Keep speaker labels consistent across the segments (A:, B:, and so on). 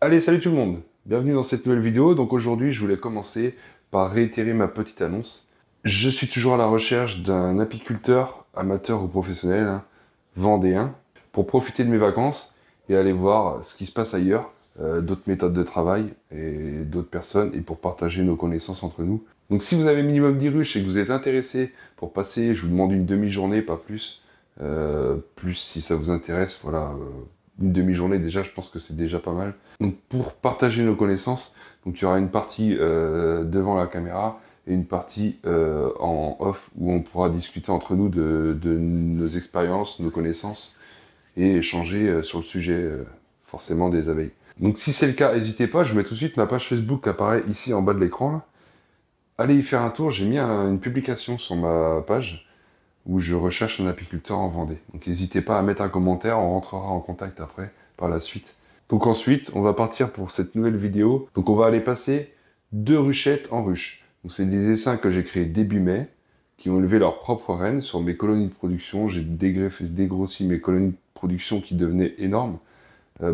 A: Allez, salut tout le monde! Bienvenue dans cette nouvelle vidéo. Donc aujourd'hui, je voulais commencer par réitérer ma petite annonce. Je suis toujours à la recherche d'un apiculteur, amateur ou professionnel, vendéen, pour profiter de mes vacances et aller voir ce qui se passe ailleurs, d'autres méthodes de travail et d'autres personnes, et pour partager nos connaissances entre nous. Donc si vous avez minimum 10 ruches et que vous êtes intéressé pour passer, je vous demande une demi-journée, pas plus, plus si ça vous intéresse, voilà, une demi-journée déjà, je pense que c'est déjà pas mal. Donc pour partager nos connaissances, donc il y aura une partie devant la caméra et une partie en off où on pourra discuter entre nous de nos expériences, nos connaissances et échanger sur le sujet forcément des abeilles. Donc si c'est le cas, n'hésitez pas, je vous mets tout de suite ma page Facebook qui apparaît ici en bas de l'écran. Allez y faire un tour, j'ai mis une publication sur ma page où je recherche un apiculteur en Vendée. Donc n'hésitez pas à mettre un commentaire, on rentrera en contact après, par la suite. Donc ensuite, on va partir pour cette nouvelle vidéo. Donc on va aller passer 2 ruchettes en ruche. Donc c'est des essaims que j'ai créés début mai, qui ont élevé leurs propres reines sur mes colonies de production. J'ai dégrossi mes colonies de production qui devenaient énormes.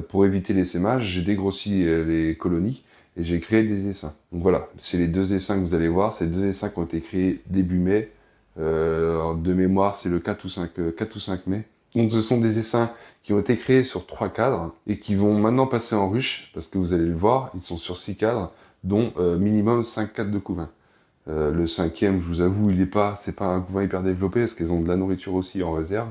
A: Pour éviter l'essaimage, j'ai dégrossi les colonies et j'ai créé des essaims. Donc voilà, c'est les 2 essaims que vous allez voir. Ces 2 essaims qui ont été créés début mai. De mémoire, c'est le 4 ou 5 mai. Donc ce sont des essaims qui ont été créés sur 3 cadres et qui vont maintenant passer en ruche, parce que vous allez le voir, ils sont sur 6 cadres, dont minimum 5 cadres de couvain. Le 5e, je vous avoue, c'est pas un couvain hyper développé, parce qu'ils ont de la nourriture aussi en réserve.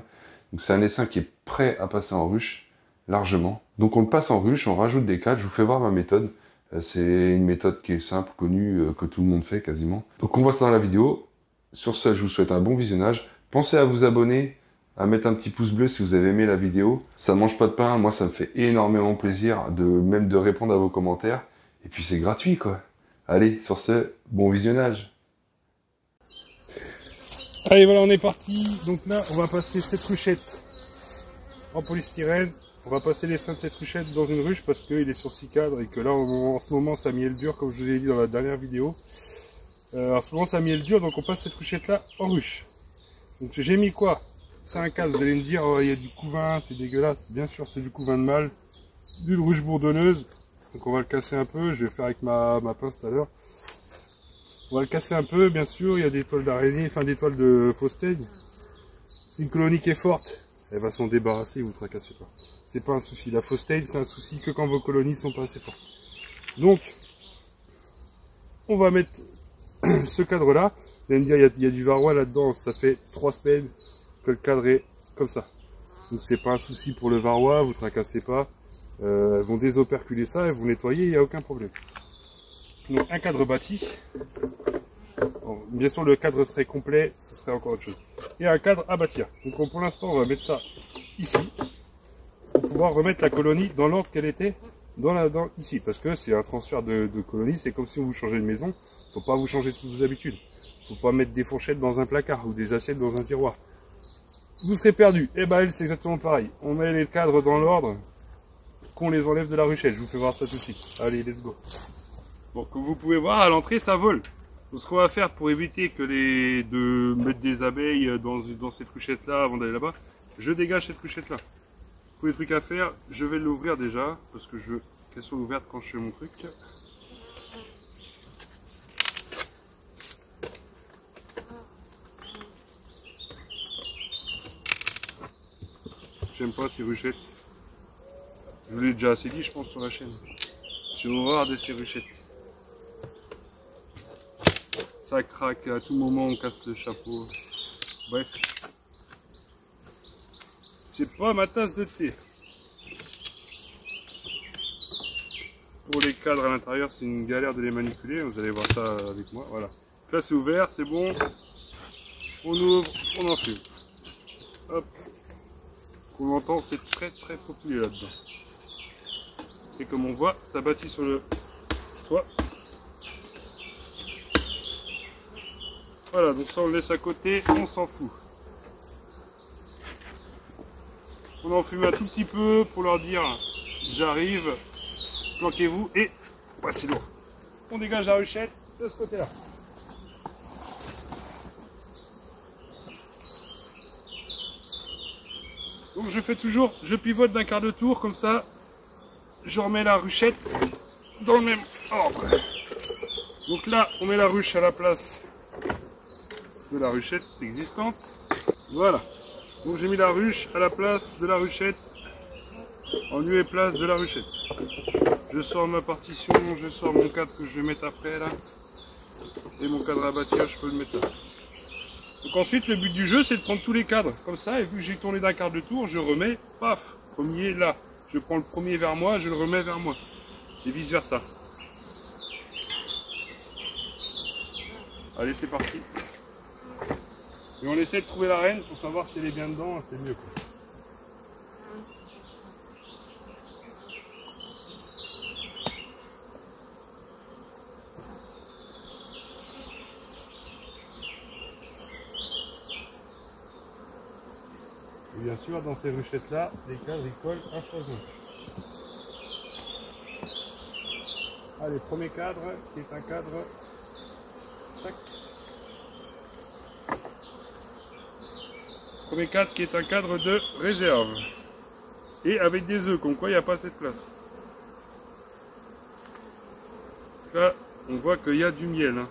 A: Donc c'est un essaim qui est prêt à passer en ruche, largement. Donc on le passe en ruche, on rajoute des cadres, je vous fais voir ma méthode. C'est une méthode qui est simple, connue, que tout le monde fait quasiment. Donc on voit ça dans la vidéo. Sur ce, je vous souhaite un bon visionnage. Pensez à vous abonner, à mettre un petit pouce bleu si vous avez aimé la vidéo. Ça ne mange pas de pain, moi ça me fait énormément plaisir même de répondre à vos commentaires. Et puis c'est gratuit quoi. Allez, sur ce, bon visionnage.
B: Allez voilà, on est parti. Donc là, on va passer cette ruchette en polystyrène. On va passer les seins de cette ruchette dans une ruche parce qu'il est sur 6 cadres et que là, en ce moment, ça a miel dur, comme je vous ai dit dans la dernière vidéo. En ce moment, ça a miel dur, donc on passe cette ruchette là en ruche. Donc j'ai mis quoi? C'est un cadre, vous allez me dire, oh, il y a du couvain, c'est dégueulasse. Bien sûr, c'est du couvain de mâle, d'une ruche bourdonneuse. Donc on va le casser un peu, je vais faire avec ma pince tout à l'heure. On va le casser un peu, bien sûr, il y a des toiles d'araignée, enfin des toiles de fausse teigne. C'est une colonie qui est forte, elle va s'en débarrasser, vous ne tracassez pas. C'est pas un souci, la fausse teigne c'est un souci que quand vos colonies sont pas assez fortes. Donc, on va mettre ce cadre là, vous allez me dire il y a du varroa là-dedans, ça fait 3 semaines que le cadre est comme ça. Donc c'est pas un souci pour le varroa, vous tracassez pas. Elles vont désoperculer ça, elles vont nettoyer, il n'y a aucun problème. Donc un cadre bâti. Bon, bien sûr le cadre serait complet, ce serait encore autre chose. Et un cadre à bâtir. Donc pour l'instant on va mettre ça ici. Pour pouvoir remettre la colonie dans l'ordre qu'elle était ici. Parce que c'est un transfert de colonie, c'est comme si vous changez de maison. Faut pas vous changer toutes vos habitudes. Faut pas mettre des fourchettes dans un placard ou des assiettes dans un tiroir. Vous serez perdu. Et ben elle c'est exactement pareil. On met les cadres dans l'ordre, qu'on les enlève de la ruchette. Je vous fais voir ça tout de suite. Allez, let's go. Bon, comme vous pouvez voir, à l'entrée ça vole. Donc ce qu'on va faire pour éviter de mettre des abeilles dans cette ruchette là avant d'aller là-bas, je dégage cette ruchette là. Tous les trucs à faire, je vais l'ouvrir déjà, parce que je veux qu'elle soit ouverte quand je fais mon truc. J'aime pas ces ruchettes. Je vous l'ai déjà assez dit, je pense, sur la chaîne. J'ai horreur de ces ruchettes. Ça craque, à tout moment on casse le chapeau. Bref. C'est pas ma tasse de thé. Pour les cadres à l'intérieur, c'est une galère de les manipuler. Vous allez voir ça avec moi. Voilà. Là c'est ouvert, c'est bon. On ouvre, on enfume. Hop. On entend, c'est très populaire là-dedans. Et comme on voit, ça bâtit sur le toit. Voilà, donc ça on le laisse à côté, on s'en fout. On en fume un tout petit peu pour leur dire j'arrive, planquez-vous et ouais, c'est lourd. On dégage la ruchette de ce côté-là. Donc je fais toujours, je pivote d'un quart de tour comme ça, je remets la ruchette dans le même ordre. Donc là, on met la ruche à la place de la ruchette existante. Voilà. Donc j'ai mis la ruche à la place de la ruchette, en lieu et place de la ruchette. Je sors ma partition, je sors mon cadre que je vais mettre après là. Et mon cadre à bâtir, je peux le mettre là. Donc ensuite, le but du jeu, c'est de prendre tous les cadres comme ça. Et vu que j'ai tourné d'un quart de tour, je remets, paf, premier là. Je prends le premier vers moi, je le remets vers moi. Et vice versa. Allez, c'est parti. Et on essaie de trouver la reine pour savoir si elle est bien dedans, c'est mieux. Et bien sûr, dans ces ruchettes-là, les cadres ils collent à foison. Allez, premier cadre qui est un cadre. Tac. Premier cadre qui est un cadre de réserve. Et avec des œufs, comme quoi il n'y a pas assez de place. Là, on voit qu'il y a du miel. Hein.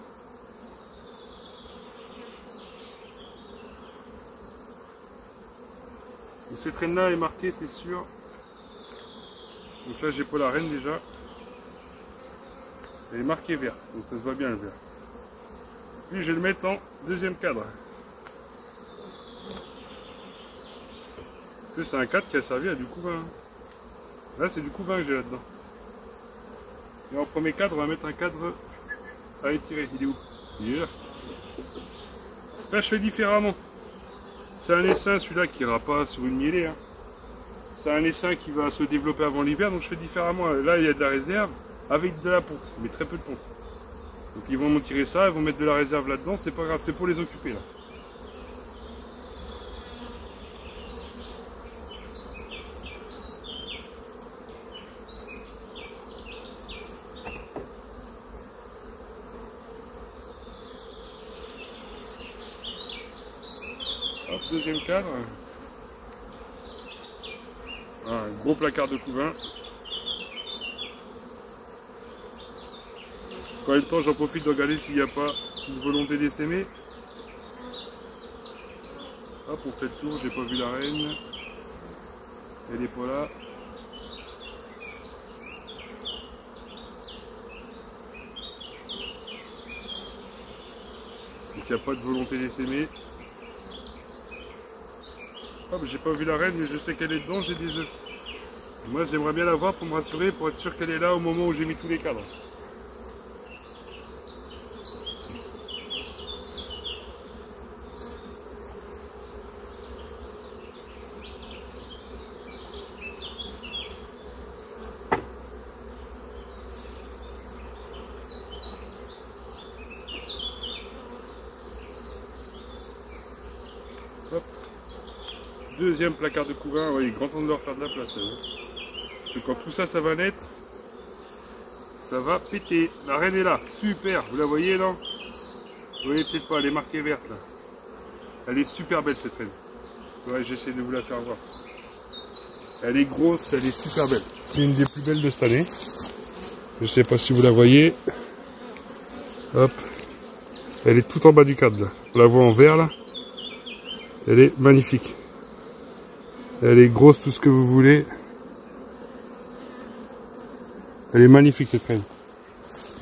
B: Donc cette reine-là est marquée, c'est sûr. Donc là, j'ai pas la reine déjà. Elle est marquée verte, donc ça se voit bien le vert. Puis je vais le mettre en deuxième cadre. C'est un cadre qui a servi à du couvain. Là, c'est du couvain que j'ai là-dedans. Et en premier cadre, on va mettre un cadre à étirer. Il est où? Il est là. Là, je fais différemment. C'est un essaim, celui-là, qui n'ira pas sur une mielée. Hein. C'est un essaim qui va se développer avant l'hiver, donc je fais différemment. Là, il y a de la réserve avec de la ponte, mais très peu de ponte. Donc ils vont m'en tirer ça, ils vont mettre de la réserve là-dedans, c'est pas grave, c'est pour les occuper là. Hop, deuxième cadre. Un gros placard de couvain. En même temps, j'en profite de regarder s'il n'y a pas une volonté d'essaimer. Hop, on fait le tour, j'ai pas vu la reine. Elle est pas là. Donc il n'y a pas de volonté d'essaimer. Hop, j'ai pas vu la reine, mais je sais qu'elle est dedans, j'ai des œufs. Moi, j'aimerais bien la voir pour me rassurer, pour être sûr qu'elle est là au moment où j'ai mis tous les cadres. Hop. Deuxième placard de couvain, oui, grand temps de leur faire de la place. Parce que quand tout ça, ça va naître, ça va péter. La reine est là, super, vous la voyez non? Vous voyez peut-être pas, elle est marquée verte là. Elle est super belle cette reine. Ouais, j'essaie de vous la faire voir. Elle est grosse, elle est super belle. C'est une des plus belles de cette année. Je sais pas si vous la voyez. Hop. Elle est tout en bas du cadre là. On la voit en vert là. Elle est magnifique. Elle est grosse, tout ce que vous voulez. Elle est magnifique cette reine.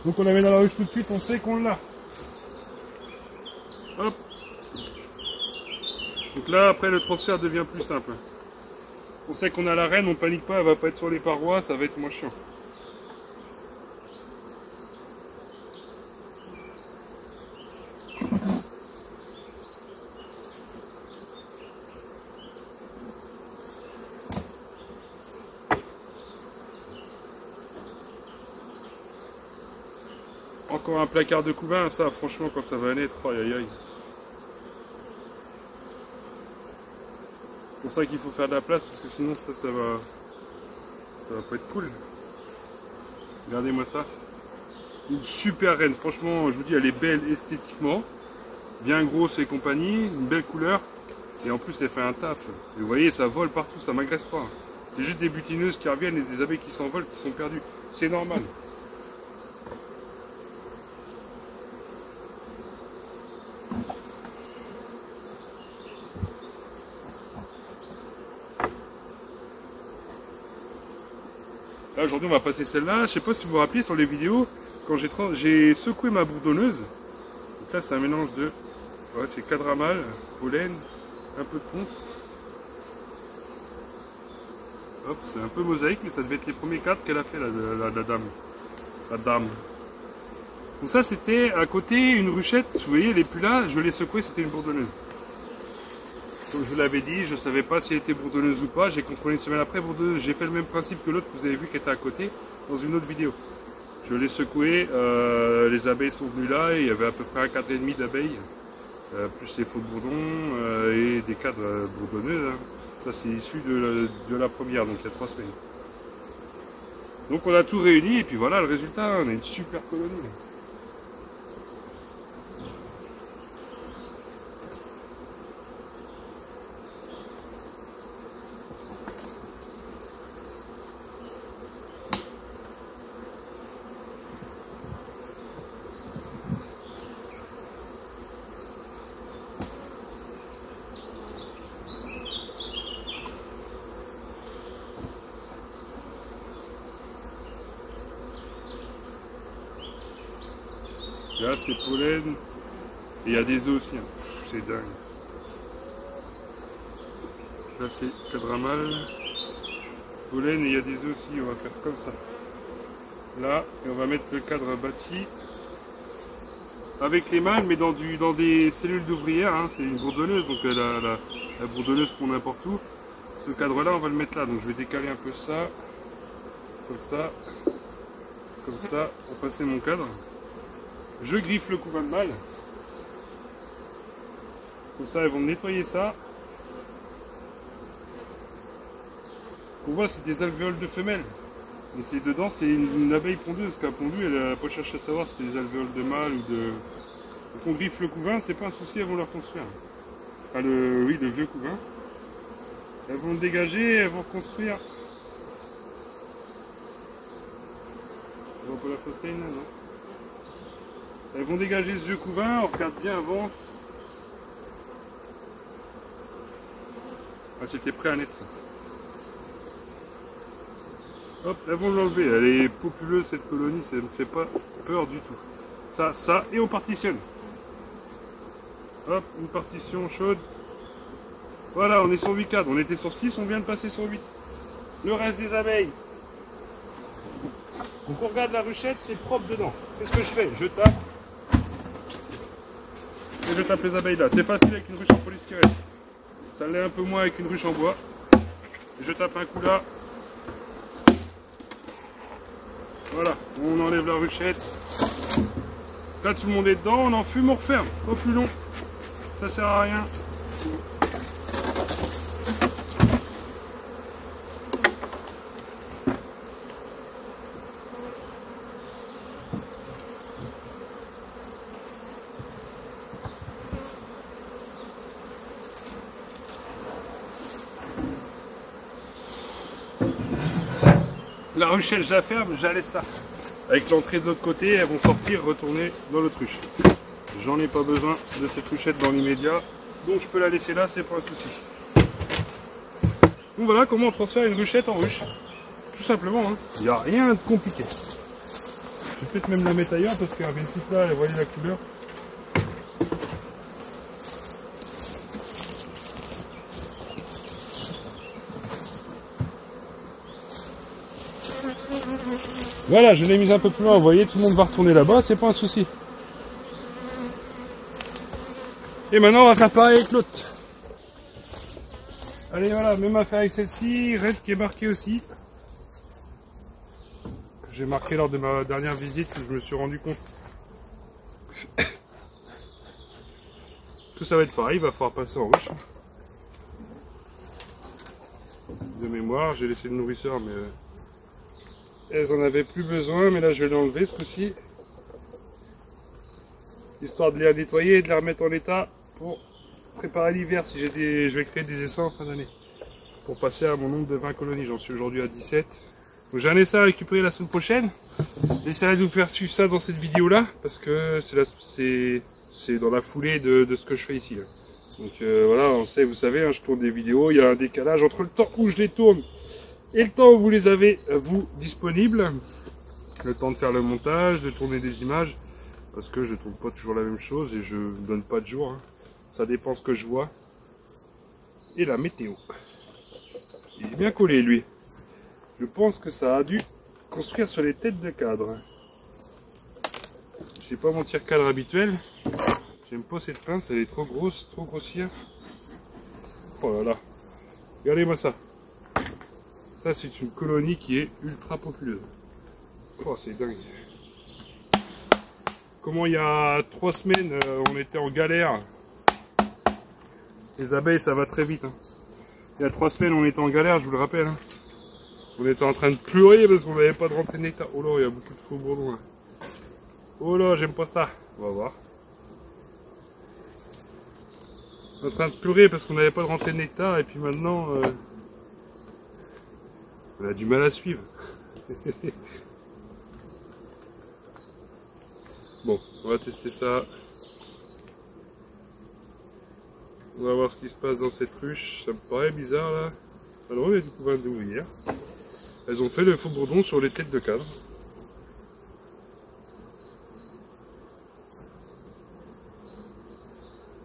B: Donc on la met dans la ruche tout de suite, on sait qu'on l'a. Hop. Donc là après le transfert devient plus simple. On sait qu'on a la reine, on panique pas, elle va pas être sur les parois, ça va être moins chiant. Encore un placard de couvain, ça franchement quand ça va naître, aïe aïe aïe. C'est pour ça qu'il faut faire de la place parce que sinon ça va pas être cool. Regardez-moi ça. Une super reine, franchement je vous dis elle est belle esthétiquement. Bien grosse et compagnie, une belle couleur. Et en plus elle fait un taf. Et vous voyez ça vole partout, ça m'agresse pas. C'est juste des butineuses qui reviennent et des abeilles qui s'envolent, qui sont perdues. C'est normal. Là aujourd'hui on va passer celle-là. Je sais pas si vous vous rappelez sur les vidéos, quand j'ai secoué ma bourdonneuse. Donc là c'est un mélange de... Ouais, c'est cadramal, pollen, un peu de ponce. Hop, c'est un peu mosaïque, mais ça devait être les premiers cadres qu'elle a fait la dame. La dame. Donc ça c'était à côté une ruchette, vous voyez elle est plus là, je l'ai secouée, c'était une bourdonneuse. Comme je vous l'avais dit, je ne savais pas si elle était bourdonneuse ou pas, j'ai contrôlé une semaine après bourdonneuse. J'ai fait le même principe que l'autre que vous avez vu qui était à côté dans une autre vidéo. Je l'ai secouée, les abeilles sont venues là et il y avait à peu près un cadre et demi d'abeilles, plus les faux bourdons et des cadres bourdonneuses. Hein. Ça c'est issu de la première, donc il y a 3 semaines. Donc on a tout réuni et puis voilà le résultat, on a une super colonie. Là c'est pollen et il y a des œufs aussi, hein. C'est dingue. Là c'est cadramal, pollen et il y a des œufs aussi, on va faire comme ça. Là, et on va mettre le cadre bâti avec les mâles, mais dans des cellules d'ouvrières, hein. C'est une bourdonneuse, donc la bourdonneuse pour n'importe où. Ce cadre là on va le mettre là, donc je vais décaler un peu ça, comme ça, pour passer mon cadre. Je griffe le couvain de mâle. Comme ça, elles vont nettoyer ça. On voit, c'est des alvéoles de femelles. Mais c'est dedans, c'est une abeille pondeuse qui a pondu. Elle n'a pas cherché à savoir si c'était des alvéoles de mâle ou de... Donc on griffe le couvain, c'est pas un souci, elles vont le reconstruire. Enfin, oui, le vieux couvain. Elles vont le dégager, elles vont reconstruire. On voit pas la Faustin, non? Elles vont dégager ce vieux couvain, on regarde bien avant. Ah, c'était prêt à net ça. Hop, elles vont l'enlever. Elle est populeuse cette colonie, ça ne me fait pas peur du tout. Ça, et on partitionne. Hop, une partition chaude. Voilà, on est sur 8 cadres. On était sur 6, on vient de passer sur 8. Le reste des abeilles. Donc on regarde la ruchette, c'est propre dedans. Qu'est-ce que je fais? Je tape. Et je tape les abeilles là. C'est facile avec une ruche en polystyrène. Ça l'est un peu moins avec une ruche en bois. Et je tape un coup là. Voilà, on enlève la ruchette. Là tout le monde est dedans, on enfume, on referme. Au plus long. Ça sert à rien. La ruchette, je la ferme, je la laisse là. Avec l'entrée de l'autre côté, elles vont sortir, retourner dans l'autre ruche. J'en ai pas besoin de cette ruchette dans l'immédiat, donc je peux la laisser là, c'est pas un souci. Donc voilà comment on transfère une ruchette en ruche. Tout simplement, hein. Il n'y a rien de compliqué. Je vais peut-être même la mettre ailleurs parce qu'elle vient toute là, vous voyez la couleur. Voilà, je l'ai mise un peu plus loin, vous voyez, tout le monde va retourner là-bas, c'est pas un souci. Et maintenant, on va faire pareil avec l'autre. Allez, voilà, même affaire avec celle-ci, Red qui est marquée aussi. J'ai marqué lors de ma dernière visite, que je me suis rendu compte que ça va être pareil, il va falloir passer en ruche. De mémoire, j'ai laissé le nourrisseur, mais... elles en avaient plus besoin, mais là je vais l'enlever ce coup-ci. Histoire de les nettoyer et de les remettre en état pour préparer l'hiver si j'ai je vais créer des essaims en fin d'année. pour passer à mon nombre de 20 colonies. J'en suis aujourd'hui à 17. Donc j'ai un essai à récupérer la semaine prochaine. J'essaierai de vous faire suivre ça dans cette vidéo là, parce que c'est dans la foulée de ce que je fais ici. Là. Donc voilà, vous savez, hein, je tourne des vidéos, il y a un décalage entre le temps où je les tourne et le temps où vous les avez, vous, disponibles. Le temps de faire le montage, de tourner des images, parce que je tourne pas toujours la même chose et je ne donne pas de jour. Hein. Ça dépend ce que je vois. Et la météo. Il est bien collé, lui. Je pense que ça a dû construire sur les têtes de cadre. C'est pas mon tire-cadre habituel. J'aime pas cette pince, elle est trop grosse, trop grossière. Oh là là. Regardez-moi ça. Ça, c'est une colonie qui est ultra populeuse. Oh, c'est dingue. Comment il y a 3 semaines, on était en galère. Les abeilles, ça va très vite. Hein. Il y a 3 semaines, on était en galère, je vous le rappelle. Hein. On était en train de pleurer parce qu'on n'avait pas de rentrée de nectar. Oh là, il y a beaucoup de faux bourdons là. Oh là, j'aime pas ça. On va voir. On est en train de pleurer parce qu'on n'avait pas de rentrée de nectar et puis maintenant, on a du mal à suivre. Bon, on va tester ça. On va voir ce qui se passe dans cette ruche. Ça me paraît bizarre là. Alors, on a découvert des ouvrières. Elles ont fait le faux bourdon sur les têtes de cadre.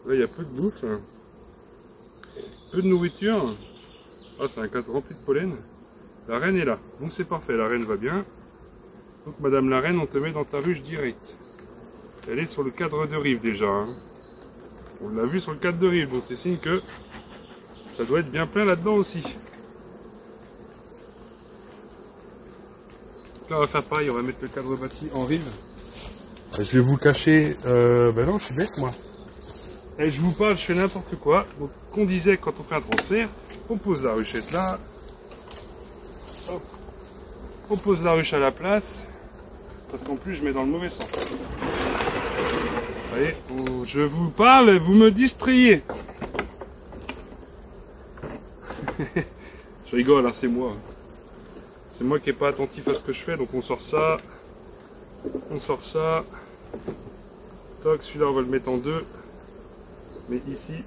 B: Là, il y a peu de bouffe. Hein. Peu de nourriture. Ah, c'est un cadre rempli de pollen. La reine est là. Donc c'est parfait, la reine va bien. Donc madame la reine, on te met dans ta ruche direct. Elle est sur le cadre de rive déjà. Hein. On l'a vu sur le cadre de rive, donc c'est signe que ça doit être bien plein là-dedans aussi. Là on va faire pareil, on va mettre le cadre bâti en rive. Je vais vous cacher, ben non je suis bête moi. Et je vous parle, je fais n'importe quoi. Donc qu'on disait quand on fait un transfert, on pose la ruchette là. Hop. On pose la ruche à la place. Parce qu'en plus je mets dans le mauvais sens. Vous voyez, je vous parle, vous me distrayez. Je rigole, hein, c'est moi. C'est moi qui n'ai pas attentif à ce que je fais, donc on sort ça. On sort ça. Toc, celui-là on va le mettre en deux. Mais ici.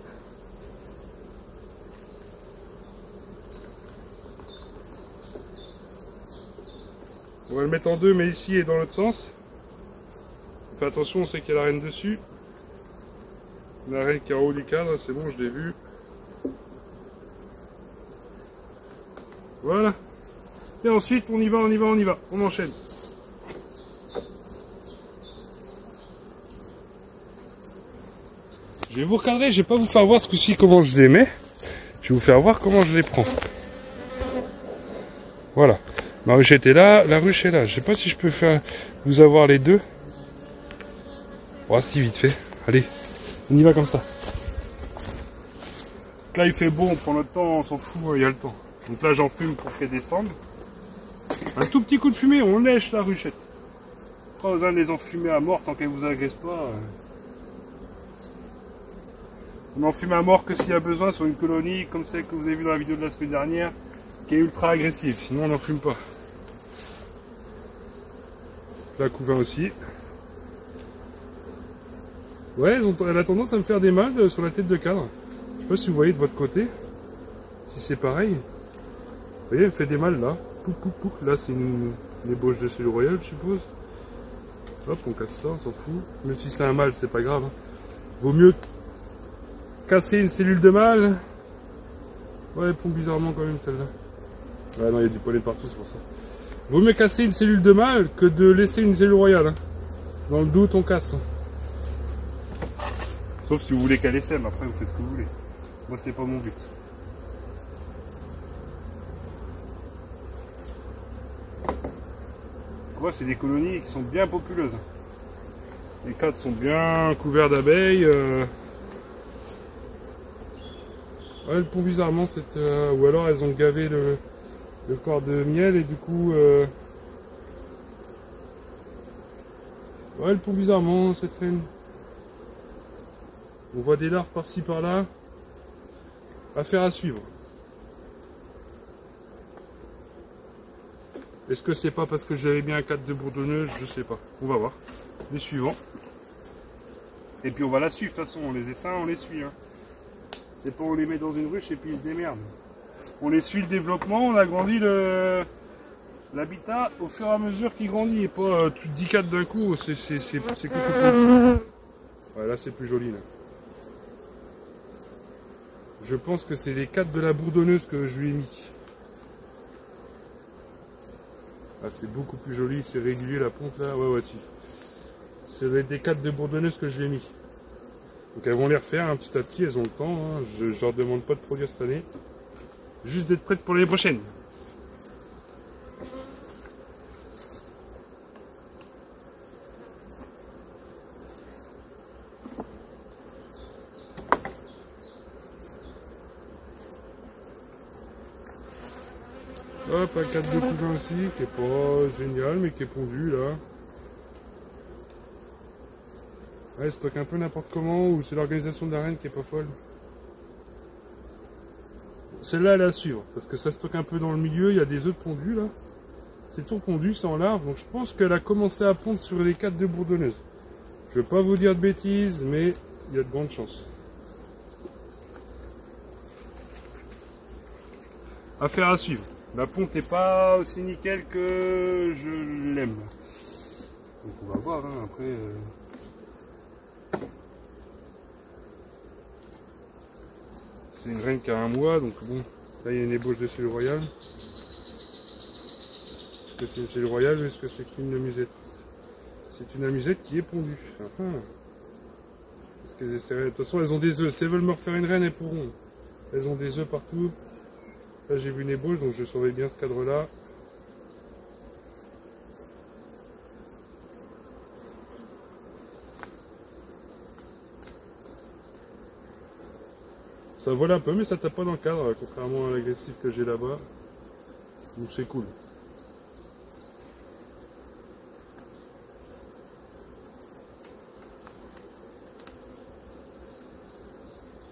B: On va le mettre en deux, mais ici et dans l'autre sens. Fais attention, on sait qu'il y a la reine dessus. La reine qui est en haut du cadre, c'est bon, je l'ai vu. Voilà. Et ensuite, on y va, on y va, on y va. On enchaîne. Je vais vous recadrer, je vais pas vous faire voir ce coup-ci comment je les mets. Je vais vous faire voir comment je les prends. Voilà. Ma ruche était là, la ruche est là. Je sais pas si je peux faire vous avoir les deux. Oh si, vite fait. Allez, on y va comme ça. Là il fait beau, on prend notre temps, on s'en fout, il y a le temps. Donc là j'en fume pour qu'elle descende. Un tout petit coup de fumée, on lèche la ruchette. Pas besoin de les enfumer à mort tant qu'elles vous agressent pas. On enfume à mort que s'il y a besoin sur une colonie comme celle que vous avez vu dans la vidéo de la semaine dernière, qui est ultra agressive, sinon on n'en fume pas. Là couvert aussi. Ouais, elle a tendance à me faire des mâles sur la tête de cadre. Je sais pas si vous voyez de votre côté, si c'est pareil. Vous voyez, elle me fait des mâles là. Pouc, pouc, pouc. Là, c'est une ébauche de cellule royale, je suppose. Hop, on casse ça, on s'en fout. Même si c'est un mâle, c'est pas grave. Hein. Vaut mieux casser une cellule de mâle. Ouais, elle pond bizarrement quand même celle-là. Ouais, non, il y a du pollen partout, c'est pour ça. Vaut mieux casser une cellule de mâle que de laisser une cellule royale. Hein. Dans le doute, on casse. Sauf si vous voulez qu'elle essaime, après vous faites ce que vous voulez. Moi c'est pas mon but. Ouais, c'est des colonies qui sont bien populeuses. Les cadres sont bien couverts d'abeilles. Ouais, elles pondent bizarrement cette. Ou alors elles ont gavé le corps de miel et du coup. Ouais, elles pondent bizarrement cette reine. On voit des larves par-ci par-là. Affaire à suivre. Est-ce que c'est pas parce que j'avais bien un cadre de bourdonneuse? Je sais pas. On va voir. Les suivants. Et puis on va la suivre de toute façon. Les essaims, on les suit. Hein. C'est pas on les met dans une ruche et puis ils se démerdent. On les suit le développement, on agrandit l'habitat au fur et à mesure qu'il grandit. Et pas tout 10 cadres d'un coup. C'est que ouais, là c'est plus joli. Là. Je pense que c'est les cadres de la bourdonneuse que je lui ai mis. Ah, c'est beaucoup plus joli, c'est régulier la ponte là. Ouais, si. C'est des cadres de bourdonneuse que je lui ai mis. Donc elles vont les refaire hein, petit à petit, elles ont le temps. Hein. Je leur demande pas de produire cette année. Juste d'être prêtes pour l'année prochaine. Hop, un cadre de couvain aussi, qui est pas génial, mais qui est pondu là. Ouais, stocke un peu n'importe comment, ou c'est l'organisation de la reine qui est pas folle. Celle-là, elle est à suivre, parce que ça stocke un peu dans le milieu, il y a des œufs pondus là. C'est tout pondu, c'est en larve, donc je pense qu'elle a commencé à pondre sur les cadres de bourdonneuse. Je veux pas vous dire de bêtises, mais il y a de grandes chances. Affaire à suivre. La ponte n'est pas aussi nickel que je l'aime. Donc on va voir, hein, après... C'est une reine qui a 1 mois, donc bon, là il y a une ébauche de cellule royale. Est-ce que c'est une cellule royale ou est-ce que c'est qu'une amusette? C'est une amusette qui est pondue. Est-ce qu'elles essaieraient... De toute façon, elles ont des œufs. Si elles veulent me refaire une reine, elles pourront. Elles ont des œufs partout. Là j'ai vu une ébauche, donc je surveille bien ce cadre-là. Ça vole un peu, mais ça tape pas dans le cadre, contrairement à l'agressif que j'ai là-bas. Donc c'est cool.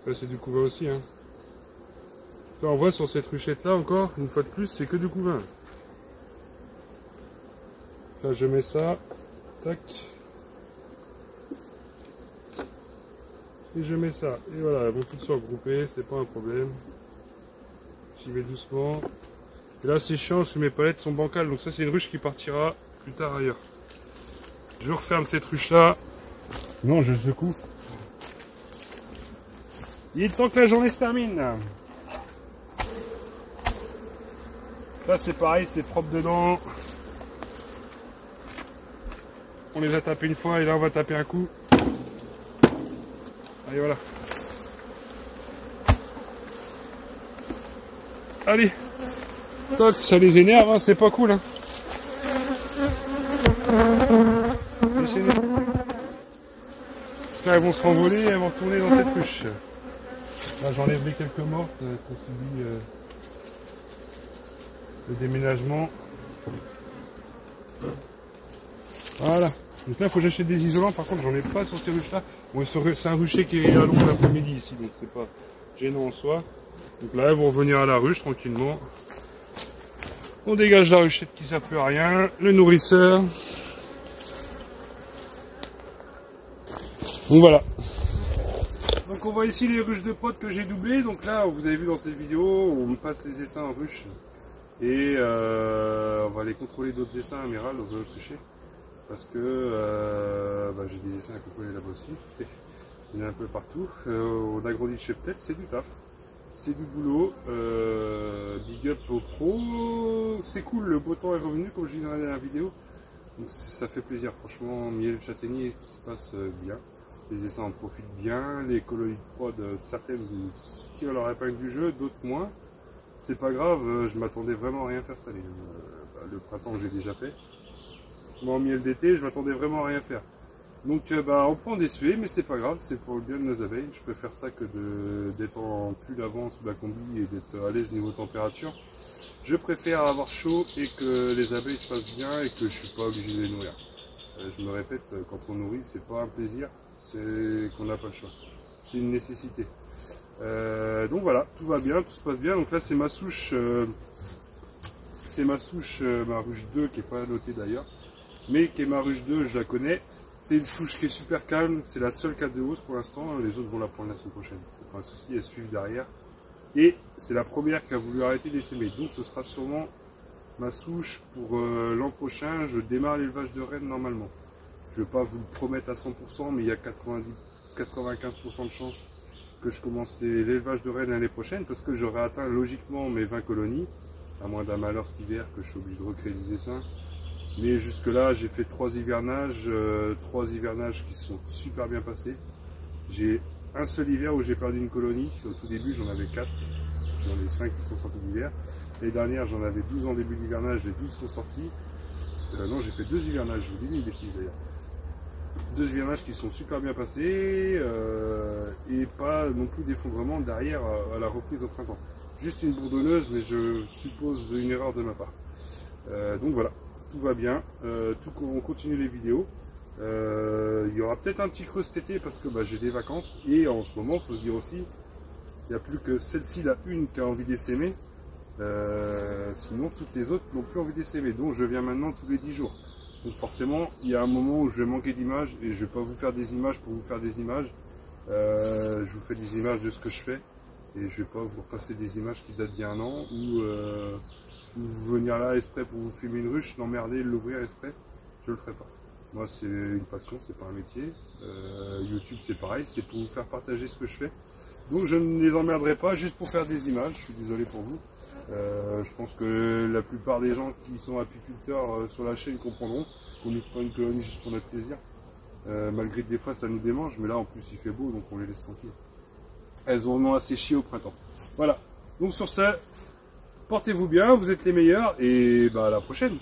B: Là c'est du couvain aussi. Hein. Là on voit sur cette ruchette là encore, une fois de plus, c'est que du couvain. Là je mets ça, tac. Et je mets ça. Et voilà, elles vont toutes se regrouper, c'est pas un problème. J'y vais doucement. Et là c'est chiant parce que mes palettes sont bancales, donc ça c'est une ruche qui partira plus tard ailleurs. Je referme cette ruche là. Non, je secoue. Il est temps que la journée se termine. Là c'est pareil, c'est propre dedans. On les a tapés une fois et là on va taper un coup. Allez voilà. Allez. Toc, ça les énerve, hein, c'est pas cool. Hein. Là elles vont se renvoler et elles vont retourner dans cette ruche. Là j'enlève les quelques mortes qu'on subit le déménagement. Voilà. Donc là il faut que j'achète des isolants, par contre j'en ai pas sur ces ruches là. Bon, c'est un rucher qui est à l'ombre l'après-midi ici, donc c'est pas gênant en soi. Donc là elles vont revenir à la ruche tranquillement. On dégage la ruchette qui ne sert plus à rien, le nourrisseur. Donc voilà. Donc on voit ici les ruches de potes que j'ai doublées. Donc là vous avez vu dans cette vidéo, on passe les essaims en ruche. Et on va aller contrôler d'autres essaims amérales dans un autre rucher. Parce que j'ai des essaims à contrôler là-bas aussi. Il y en a un peu partout. On agrandit chez peut-être, c'est du taf. C'est du boulot. Big up aux pros. C'est cool, le beau temps est revenu comme je dis dans la dernière vidéo. Donc ça fait plaisir, franchement, miel de châtaignier qui se passe bien. Les essaims en profitent bien. Les colonis de prod, certaines tirent leur épingle du jeu, d'autres moins. C'est pas grave, je m'attendais vraiment à rien faire cette année. Le printemps j'ai déjà fait. Moi en miel d'été, je m'attendais vraiment à rien faire. Donc on prend des suées, mais c'est pas grave, c'est pour le bien de nos abeilles. Je préfère ça que d'être en pull avant sous la combi et d'être à l'aise niveau température. Je préfère avoir chaud et que les abeilles se passent bien et que je suis pas obligé de les nourrir. Je me répète, quand on nourrit, c'est pas un plaisir, c'est qu'on n'a pas le choix. C'est une nécessité. Donc voilà, tout va bien, tout se passe bien. Donc là c'est ma souche c'est ma souche, ma ruche 2 qui n'est pas notée d'ailleurs, mais qui est ma ruche 2, je la connais. C'est une souche qui est super calme, c'est la seule qui a de hausse pour l'instant, les autres vont la prendre la semaine prochaine, c'est pas un souci, elles suivent derrière. Et c'est la première qui a voulu arrêter d'essaimer, donc ce sera sûrement ma souche pour l'an prochain. Je démarre l'élevage de rennes normalement. Je ne vais pas vous le promettre à 100%, mais il y a 95% de chances que je commence l'élevage de rennes l'année prochaine, parce que j'aurai atteint logiquement mes 20 colonies, à moins d'un malheur cet hiver que je suis obligé de recréer des essaims. Mais jusque là j'ai fait 3 hivernages qui se sont super bien passés. J'ai un seul hiver où j'ai perdu une colonie. Au tout début j'en avais 4, j'en ai 5 qui sont sortis d'hiver. L'année dernière j'en avais 12 en début d'hivernage, les 12 sont sortis. Non, j'ai fait 2 hivernages, je vous dis une bêtise d'ailleurs. 2 hivernages qui sont super bien passés et pas non plus d'effondrement derrière à la reprise au printemps. Juste une bourdonneuse, mais je suppose une erreur de ma part. Donc voilà. Tout va bien, on continue les vidéos. Il y aura peut-être un petit creux cet été parce que j'ai des vacances et en ce moment, il faut se dire aussi, il n'y a plus que celle-ci, la une, qui a envie d'essaimer. Sinon, toutes les autres n'ont plus envie d'essaimer. Donc je viens maintenant tous les 10 jours. Donc forcément, il y a un moment où je vais manquer d'images et je ne vais pas vous faire des images pour vous faire des images. Je vous fais des images de ce que je fais et je ne vais pas vous repasser des images qui datent d'il y a un an ou vous venir là exprès pour vous filmer une ruche, l'emmerder, l'ouvrir exprès, je le ferai pas. Moi c'est une passion, c'est pas un métier. YouTube c'est pareil, c'est pour vous faire partager ce que je fais. Donc je ne les emmerderai pas juste pour faire des images, je suis désolé pour vous. Je pense que la plupart des gens qui sont apiculteurs sur la chaîne comprendront qu'on n'ouvre pas une colonie juste pour notre plaisir. Malgré que des fois ça nous démange, mais là en plus il fait beau donc on les laisse tranquilles. Elles ont assez chié au printemps. Voilà, donc sur ça, portez-vous bien, vous êtes les meilleurs et à la prochaine.